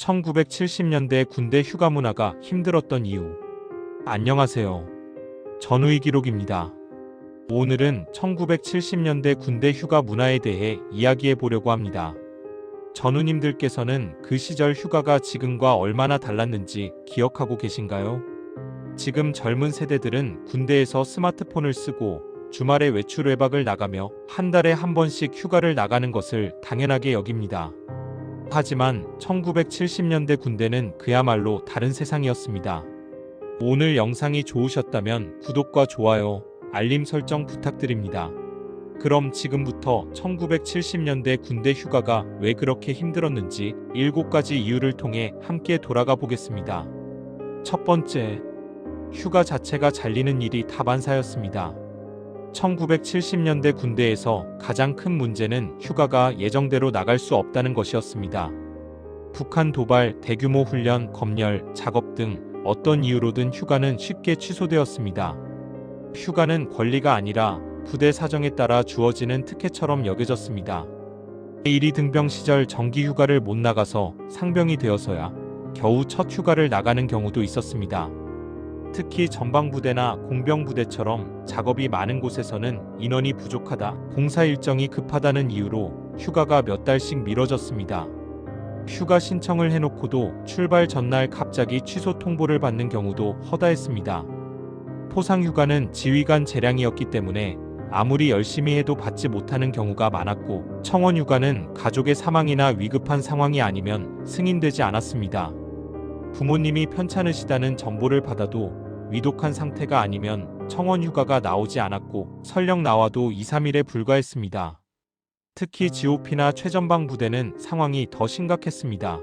1970년대 군대 휴가 문화가 힘들었던 이유. 안녕하세요. 전우희 기록입니다. 오늘은 1970년대 군대 휴가 문화에 대해 이야기해 보려고 합니다. 전우님들께서는 그 시절 휴가가 지금과 얼마나 달랐는지 기억하고 계신가요? 지금 젊은 세대들은 군대에서 스마트폰을 쓰고 주말에 외출 외박을 나가며 한 달에 한 번씩 휴가를 나가는 것을 당연하게 여깁니다. 하지만 1970년대 군대는 그야말로 다른 세상이었습니다. 오늘 영상이 좋으셨다면 구독과 좋아요, 알림 설정 부탁드립니다. 그럼 지금부터 1970년대 군대 휴가가 왜 그렇게 힘들었는지 7가지 이유를 통해 함께 돌아가 보겠습니다. 첫 번째, 휴가 자체가 잘리는 일이 다반사였습니다. 1970년대 군대에서 가장 큰 문제는 휴가가 예정대로 나갈 수 없다는 것이었습니다. 북한 도발, 대규모 훈련, 검열, 작업 등 어떤 이유로든 휴가는 쉽게 취소되었습니다. 휴가는 권리가 아니라 부대 사정에 따라 주어지는 특혜처럼 여겨졌습니다. 1위 등병 시절 정기 휴가를 못 나가서 상병이 되어서야 겨우 첫 휴가를 나가는 경우도 있었습니다. 특히 전방부대나 공병부대처럼 작업이 많은 곳에서는 인원이 부족하다, 공사 일정이 급하다는 이유로 휴가가 몇 달씩 미뤄졌습니다. 휴가 신청을 해놓고도 출발 전날 갑자기 취소 통보를 받는 경우도 허다했습니다. 포상휴가는 지휘관 재량이었기 때문에 아무리 열심히 해도 받지 못하는 경우가 많았고, 청원휴가는 가족의 사망이나 위급한 상황이 아니면 승인되지 않았습니다. 부모님이 편찮으시다는 정보를 받아도 위독한 상태가 아니면 청원휴가가 나오지 않았고, 설령 나와도 2, 3일에 불과했습니다. 특히 GOP나 최전방 부대는 상황이 더 심각했습니다.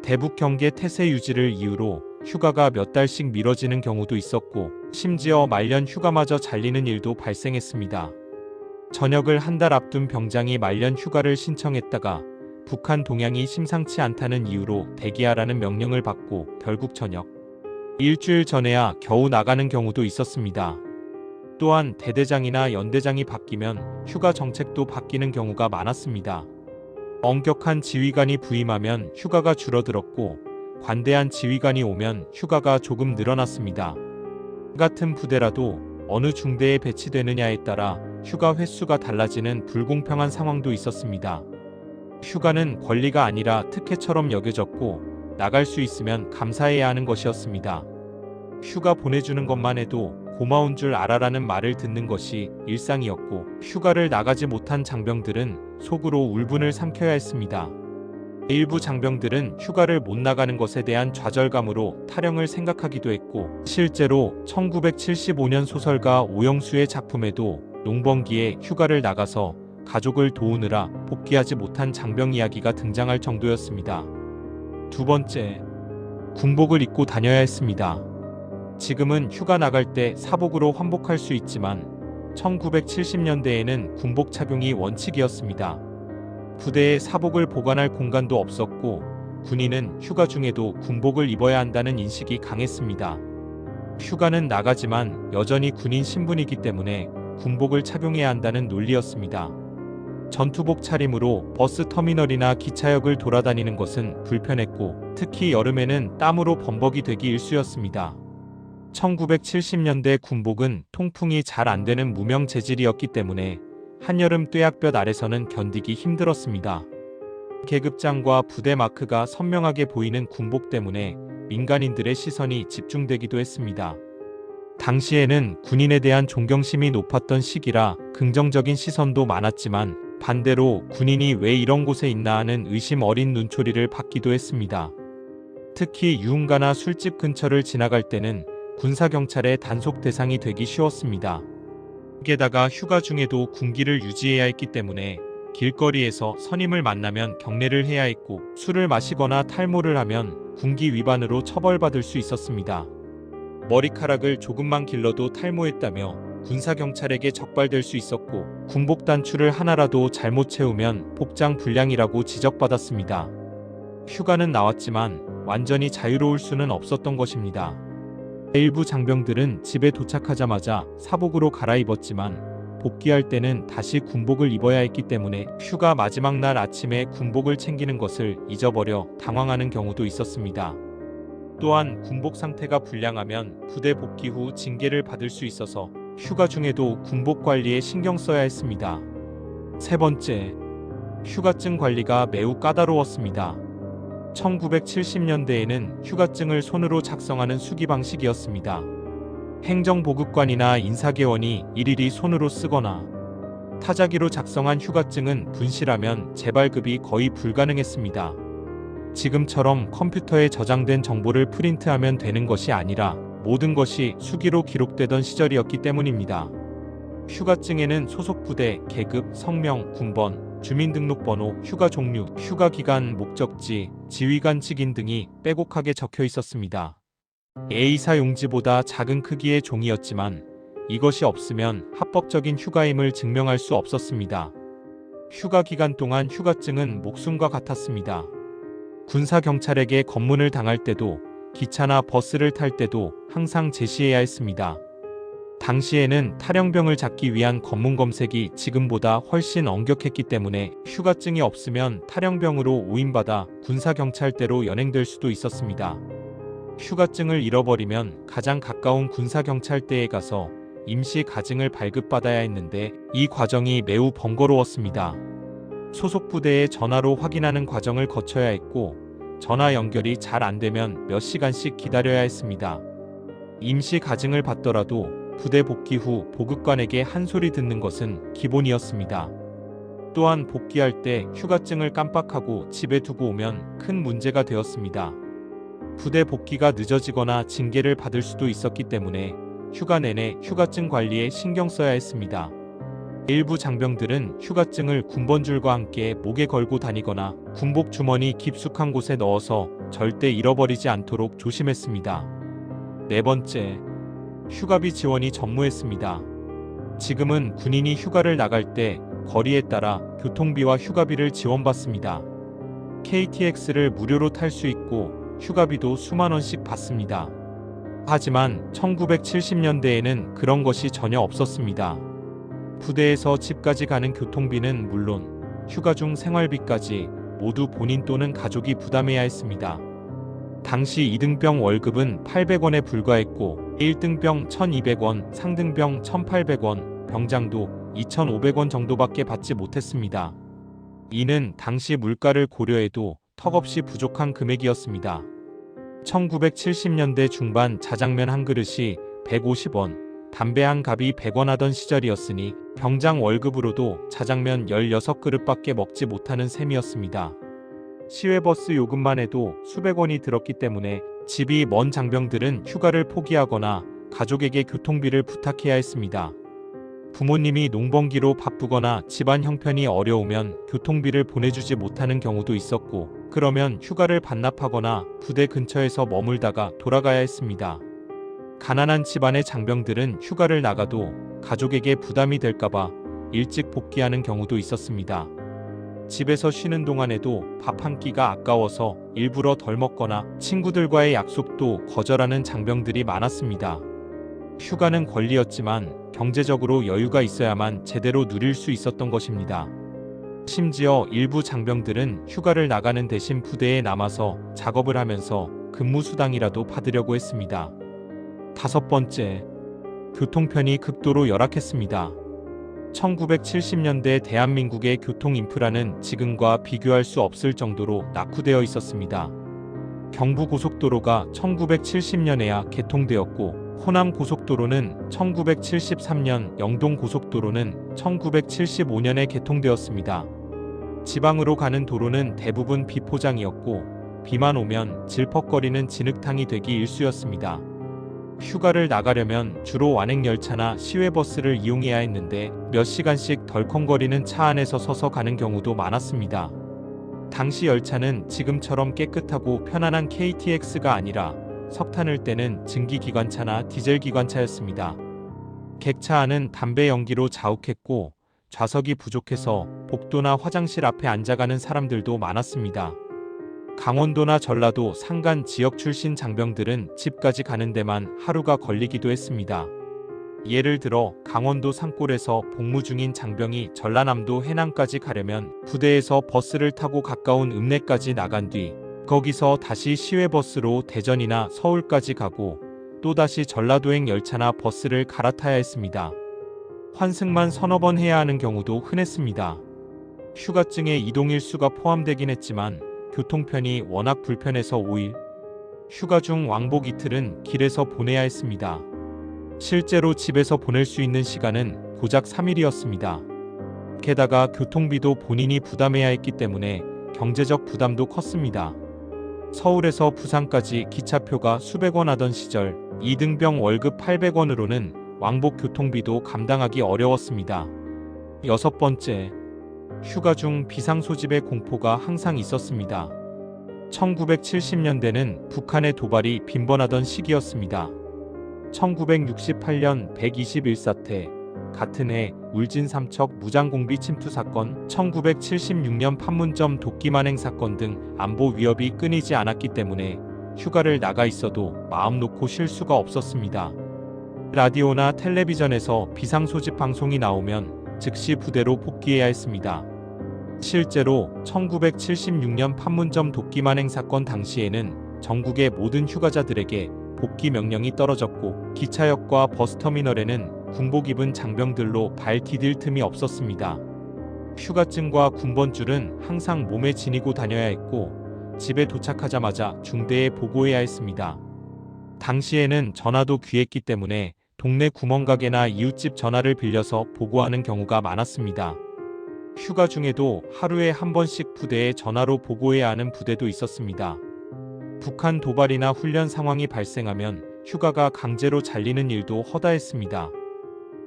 대북 경계 태세 유지를 이유로 휴가가 몇 달씩 미뤄지는 경우도 있었고, 심지어 말년 휴가마저 잘리는 일도 발생했습니다. 전역을 한 달 앞둔 병장이 말년 휴가를 신청했다가 북한 동향이 심상치 않다는 이유로 대기하라는 명령을 받고 결국 전역 일주일 전에야 겨우 나가는 경우도 있었습니다. 또한 대대장이나 연대장이 바뀌면 휴가 정책도 바뀌는 경우가 많았습니다. 엄격한 지휘관이 부임하면 휴가가 줄어들었고, 관대한 지휘관이 오면 휴가가 조금 늘어났습니다. 같은 부대라도 어느 중대에 배치되느냐에 따라 휴가 횟수가 달라지는 불공평한 상황도 있었습니다. 휴가는 권리가 아니라 특혜처럼 여겨졌고, 나갈 수 있으면 감사해야 하는 것이었습니다. 휴가 보내주는 것만 해도 고마운 줄 알아라는 말을 듣는 것이 일상이었고, 휴가를 나가지 못한 장병들은 속으로 울분을 삼켜야 했습니다. 일부 장병들은 휴가를 못 나가는 것에 대한 좌절감으로 탈영을 생각하기도 했고, 실제로 1975년 소설가 오영수의 작품에도 농번기에 휴가를 나가서 가족을 도우느라 복귀하지 못한 장병 이야기가 등장할 정도였습니다. 두 번째, 군복을 입고 다녀야 했습니다. 지금은 휴가 나갈 때 사복으로 환복할 수 있지만 1970년대에는 군복 착용이 원칙이었습니다. 부대에 사복을 보관할 공간도 없었고, 군인은 휴가 중에도 군복을 입어야 한다는 인식이 강했습니다. 휴가는 나가지만 여전히 군인 신분이기 때문에 군복을 착용해야 한다는 논리였습니다. 전투복 차림으로 버스 터미널이나 기차역을 돌아다니는 것은 불편했고, 특히 여름에는 땀으로 범벅이 되기 일쑤였습니다. 1970년대 군복은 통풍이 잘 안되는 무명 재질이었기 때문에 한여름 뙤약볕 아래서는 견디기 힘들었습니다. 계급장과 부대 마크가 선명하게 보이는 군복 때문에 민간인들의 시선이 집중되기도 했습니다. 당시에는 군인에 대한 존경심이 높았던 시기라 긍정적인 시선도 많았지만, 반대로 군인이 왜 이런 곳에 있나 하는 의심 어린 눈초리를 받기도 했습니다. 특히 유흥가나 술집 근처를 지나갈 때는 군사경찰의 단속 대상이 되기 쉬웠습니다. 게다가 휴가 중에도 군기를 유지해야 했기 때문에 길거리에서 선임을 만나면 경례를 해야 했고, 술을 마시거나 탈모를 하면 군기 위반으로 처벌받을 수 있었습니다. 머리카락을 조금만 길러도 탈모했다며 군사경찰에게 적발될 수 있었고, 군복 단추를 하나라도 잘못 채우면 복장 불량이라고 지적받았습니다. 휴가는 나왔지만 완전히 자유로울 수는 없었던 것입니다. 일부 장병들은 집에 도착하자마자 사복으로 갈아입었지만 복귀할 때는 다시 군복을 입어야 했기 때문에 휴가 마지막 날 아침에 군복을 챙기는 것을 잊어버려 당황하는 경우도 있었습니다. 또한 군복 상태가 불량하면 부대 복귀 후 징계를 받을 수 있어서 휴가 중에도 군복 관리에 신경 써야 했습니다. 세 번째, 휴가증 관리가 매우 까다로웠습니다. 1970년대에는 휴가증을 손으로 작성하는 수기 방식이었습니다. 행정보급관이나 인사개원이 일일이 손으로 쓰거나 타자기로 작성한 휴가증은 분실하면 재발급이 거의 불가능했습니다. 지금처럼 컴퓨터에 저장된 정보를 프린트하면 되는 것이 아니라 모든 것이 수기로 기록되던 시절이었기 때문입니다. 휴가증에는 소속 부대, 계급, 성명, 군번, 주민등록번호, 휴가 종류, 휴가 기간, 목적지, 지휘관 직인 등이 빼곡하게 적혀 있었습니다. A4 용지보다 작은 크기의 종이였지만 이것이 없으면 합법적인 휴가임을 증명할 수 없었습니다. 휴가 기간 동안 휴가증은 목숨과 같았습니다. 군사경찰에게 검문을 당할 때도 기차나 버스를 탈 때도 항상 제시해야 했습니다. 당시에는 탈영병을 잡기 위한 검문 검색이 지금보다 훨씬 엄격했기 때문에 휴가증이 없으면 탈영병으로 오인받아 군사경찰대로 연행될 수도 있었습니다. 휴가증을 잃어버리면 가장 가까운 군사경찰대에 가서 임시 가증을 발급받아야 했는데 이 과정이 매우 번거로웠습니다. 소속 부대에 전화로 확인하는 과정을 거쳐야 했고 전화 연결이 잘 안되면 몇 시간씩 기다려야 했습니다. 임시 가증을 받더라도 부대 복귀 후 보급관에게 한 소리 듣는 것은 기본이었습니다. 또한 복귀할 때 휴가증을 깜빡하고 집에 두고 오면 큰 문제가 되었습니다. 부대 복귀가 늦어지거나 징계를 받을 수도 있었기 때문에 휴가 내내 휴가증 관리에 신경 써야 했습니다. 일부 장병들은 휴가증을 군번줄과 함께 목에 걸고 다니거나 군복 주머니 깊숙한 곳에 넣어서 절대 잃어버리지 않도록 조심했습니다. 네 번째, 휴가비 지원이 전무했습니다. 지금은 군인이 휴가를 나갈 때 거리에 따라 교통비와 휴가비를 지원받습니다. KTX를 무료로 탈 수 있고 휴가비도 수만 원씩 받습니다. 하지만 1970년대에는 그런 것이 전혀 없었습니다. 부대에서 집까지 가는 교통비는 물론 휴가 중 생활비까지 모두 본인 또는 가족이 부담해야 했습니다. 당시 2등병 월급은 800원에 불과했고 1등병 1200원, 상등병 1800원, 병장도 2500원 정도밖에 받지 못했습니다. 이는 당시 물가를 고려해도 턱없이 부족한 금액이었습니다. 1970년대 중반 자장면 한 그릇이 150원, 담배 한 갑이 100원 하던 시절이었으니 병장 월급으로도 자장면 16그릇밖에 먹지 못하는 셈이었습니다. 시외버스 요금만 해도 수백 원이 들었기 때문에 집이 먼 장병들은 휴가를 포기하거나 가족에게 교통비를 부탁해야 했습니다. 부모님이 농번기로 바쁘거나 집안 형편이 어려우면 교통비를 보내주지 못하는 경우도 있었고 그러면 휴가를 반납하거나 부대 근처에서 머물다가 돌아가야 했습니다. 가난한 집안의 장병들은 휴가를 나가도 가족에게 부담이 될까봐 일찍 복귀하는 경우도 있었습니다. 집에서 쉬는 동안에도 밥 한 끼가 아까워서 일부러 덜 먹거나 친구들과의 약속도 거절하는 장병들이 많았습니다. 휴가는 권리였지만 경제적으로 여유가 있어야만 제대로 누릴 수 있었던 것입니다. 심지어 일부 장병들은 휴가를 나가는 대신 부대에 남아서 작업을 하면서 근무수당이라도 받으려고 했습니다. 다섯 번째, 교통편이 극도로 열악했습니다. 1970년대 대한민국의 교통 인프라는 지금과 비교할 수 없을 정도로 낙후되어 있었습니다. 경부고속도로가 1970년에야 개통되었고 호남고속도로는 1973년, 영동고속도로는 1975년에 개통되었습니다. 지방으로 가는 도로는 대부분 비포장이었고 비만 오면 질퍽거리는 진흙탕이 되기 일쑤였습니다. 휴가를 나가려면 주로 완행열차나 시외버스를 이용해야 했는데 몇 시간씩 덜컹거리는 차 안에서 서서 가는 경우도 많았습니다. 당시 열차는 지금처럼 깨끗하고 편안한 KTX가 아니라 석탄을 떼는 증기기관차나 디젤기관차였습니다. 객차 안은 담배 연기로 자욱했고 좌석이 부족해서 복도나 화장실 앞에 앉아가는 사람들도 많았습니다. 강원도나 전라도 산간 지역 출신 장병들은 집까지 가는 데만 하루가 걸리기도 했습니다. 예를 들어 강원도 산골에서 복무 중인 장병이 전라남도 해남까지 가려면 부대에서 버스를 타고 가까운 읍내까지 나간 뒤 거기서 다시 시외버스로 대전이나 서울까지 가고 또다시 전라도행 열차나 버스를 갈아타야 했습니다. 환승만 서너 번 해야 하는 경우도 흔했습니다. 휴가증에 이동일수가 포함되긴 했지만 교통편이 워낙 불편해서 5일, 휴가 중 왕복 이틀은 길에서 보내야 했습니다. 실제로 집에서 보낼 수 있는 시간은 고작 3일이었습니다. 게다가 교통비도 본인이 부담해야 했기 때문에 경제적 부담도 컸습니다. 서울에서 부산까지 기차표가 수백 원 하던 시절 2등병 월급 800원으로는 왕복 교통비도 감당하기 어려웠습니다. 여섯 번째, 휴가 중 비상 소집의 공포가 항상 있었습니다. 1970년대는 북한의 도발이 빈번하던 시기였습니다. 1968년 121사태, 같은 해 울진 삼척 무장공비 침투 사건, 1976년 판문점 도끼 만행 사건 등 안보 위협이 끊이지 않았기 때문에 휴가를 나가 있어도 마음 놓고 쉴 수가 없었습니다. 라디오나 텔레비전에서 비상 소집 방송이 나오면 즉시 부대로 복귀해야 했습니다. 실제로 1976년 판문점 도끼 만행 사건 당시에는 전국의 모든 휴가자들에게 복귀 명령이 떨어졌고 기차역과 버스터미널에는 군복 입은 장병들로 발 디딜 틈이 없었습니다. 휴가증과 군번줄은 항상 몸에 지니고 다녀야 했고 집에 도착하자마자 중대에 보고해야 했습니다. 당시에는 전화도 귀했기 때문에 동네 구멍가게나 이웃집 전화를 빌려서 보고하는 경우가 많았습니다. 휴가 중에도 하루에 한 번씩 부대에 전화로 보고해야 하는 부대도 있었습니다. 북한 도발이나 훈련 상황이 발생하면 휴가가 강제로 잘리는 일도 허다했습니다.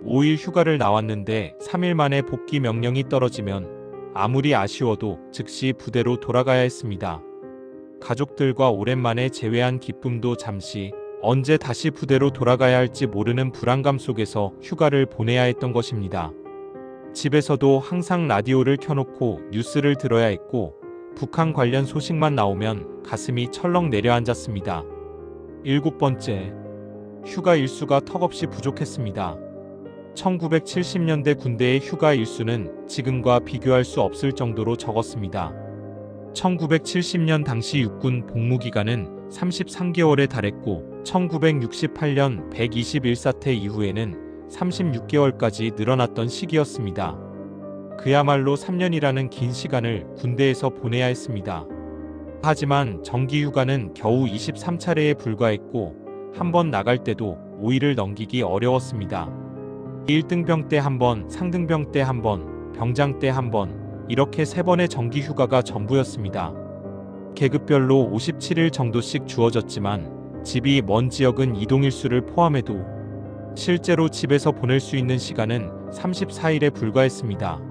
5일 휴가를 나왔는데 3일 만에 복귀 명령이 떨어지면 아무리 아쉬워도 즉시 부대로 돌아가야 했습니다. 가족들과 오랜만에 재회한 기쁨도 잠시, 언제 다시 부대로 돌아가야 할지 모르는 불안감 속에서 휴가를 보내야 했던 것입니다. 집에서도 항상 라디오를 켜놓고 뉴스를 들어야 했고 북한 관련 소식만 나오면 가슴이 철렁 내려앉았습니다. 일곱 번째, 휴가 일수가 턱없이 부족했습니다. 1970년대 군대의 휴가 일수는 지금과 비교할 수 없을 정도로 적었습니다. 1970년 당시 육군 복무기간은 33개월에 달했고 1968년 121사태 이후에는 36개월까지 늘어났던 시기였습니다. 그야말로 3년이라는 긴 시간을 군대에서 보내야 했습니다. 하지만 정기휴가는 겨우 23차례에 불과했고 한 번 나갈 때도 5일을 넘기기 어려웠습니다. 1등병 때 한 번, 상등병 때 한 번, 병장 때 한 번, 이렇게 3번의 정기휴가가 전부였습니다. 계급별로 57일 정도씩 주어졌지만 집이 먼 지역은 이동일수를 포함해도 실제로 집에서 보낼 수 있는 시간은 34일에 불과했습니다.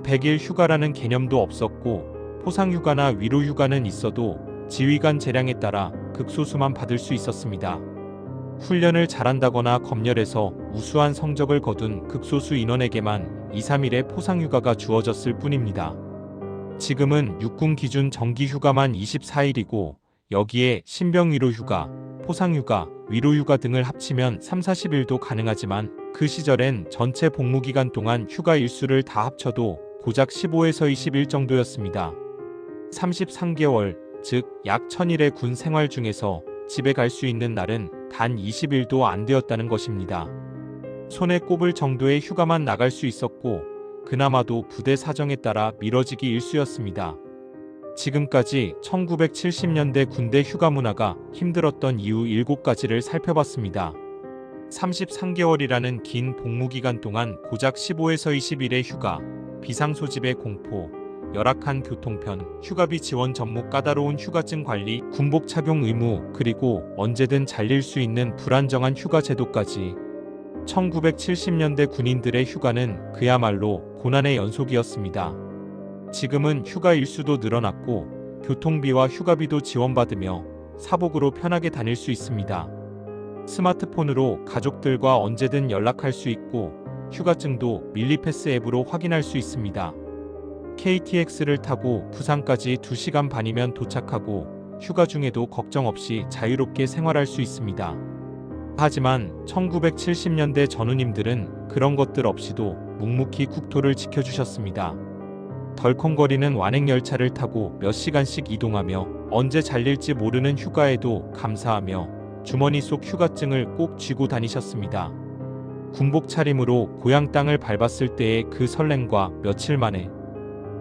100일 휴가라는 개념도 없었고 포상휴가나 위로휴가는 있어도 지휘관 재량에 따라 극소수만 받을 수 있었습니다. 훈련을 잘한다거나 검열해서 우수한 성적을 거둔 극소수 인원에게만 2, 3일의 포상휴가가 주어졌을 뿐입니다. 지금은 육군 기준 정기휴가만 24일이고 여기에 신병위로휴가, 포상휴가, 위로휴가 등을 합치면 3, 40일도 가능하지만 그 시절엔 전체 복무기간 동안 휴가 일수를 다 합쳐도 고작 15에서 20일 정도였습니다. 33개월, 즉 약 1000일의 군 생활 중에서 집에 갈 수 있는 날은 단 20일도 안 되었다는 것입니다. 손에 꼽을 정도의 휴가만 나갈 수 있었고 그나마도 부대 사정에 따라 미뤄지기 일쑤였습니다. 지금까지 1970년대 군대 휴가 문화가 힘들었던 이유 7가지를 살펴봤습니다. 33개월이라는 긴 복무기간 동안 고작 15에서 20일의 휴가, 비상소집의 공포, 열악한 교통편, 휴가비 지원 전무 까다로운 휴가증 관리, 군복 착용 의무, 그리고 언제든 잘릴 수 있는 불안정한 휴가 제도까지 1970년대 군인들의 휴가는 그야말로 고난의 연속이었습니다. 지금은 휴가 일수도 늘어났고 교통비와 휴가비도 지원받으며 사복으로 편하게 다닐 수 있습니다. 스마트폰으로 가족들과 언제든 연락할 수 있고 휴가증도 밀리패스 앱으로 확인할 수 있습니다. KTX를 타고 부산까지 2시간 반이면 도착하고 휴가 중에도 걱정 없이 자유롭게 생활할 수 있습니다. 하지만 1970년대 전우님들은 그런 것들 없이도 묵묵히 국토를 지켜주셨습니다. 덜컹거리는 완행열차를 타고 몇 시간씩 이동하며 언제 잘릴지 모르는 휴가에도 감사하며 주머니 속 휴가증을 꼭 쥐고 다니셨습니다. 군복 차림으로 고향 땅을 밟았을 때의 그 설렘과 며칠 만에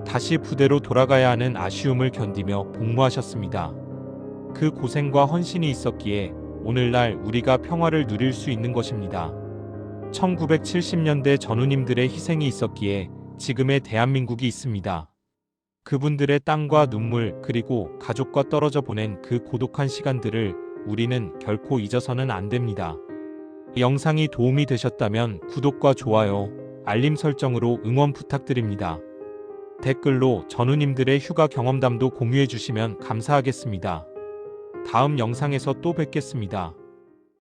다시 부대로 돌아가야 하는 아쉬움을 견디며 복무하셨습니다. 그 고생과 헌신이 있었기에 오늘날 우리가 평화를 누릴 수 있는 것입니다. 1970년대 전우님들의 희생이 있었기에 지금의 대한민국이 있습니다. 그분들의 땀과 눈물 그리고 가족과 떨어져 보낸 그 고독한 시간들을 우리는 결코 잊어서는 안 됩니다. 이 영상이 도움이 되셨다면 구독과 좋아요, 알림 설정으로 응원 부탁드립니다. 댓글로 전우님들의 휴가 경험담도 공유해 주시면 감사하겠습니다. 다음 영상에서 또 뵙겠습니다.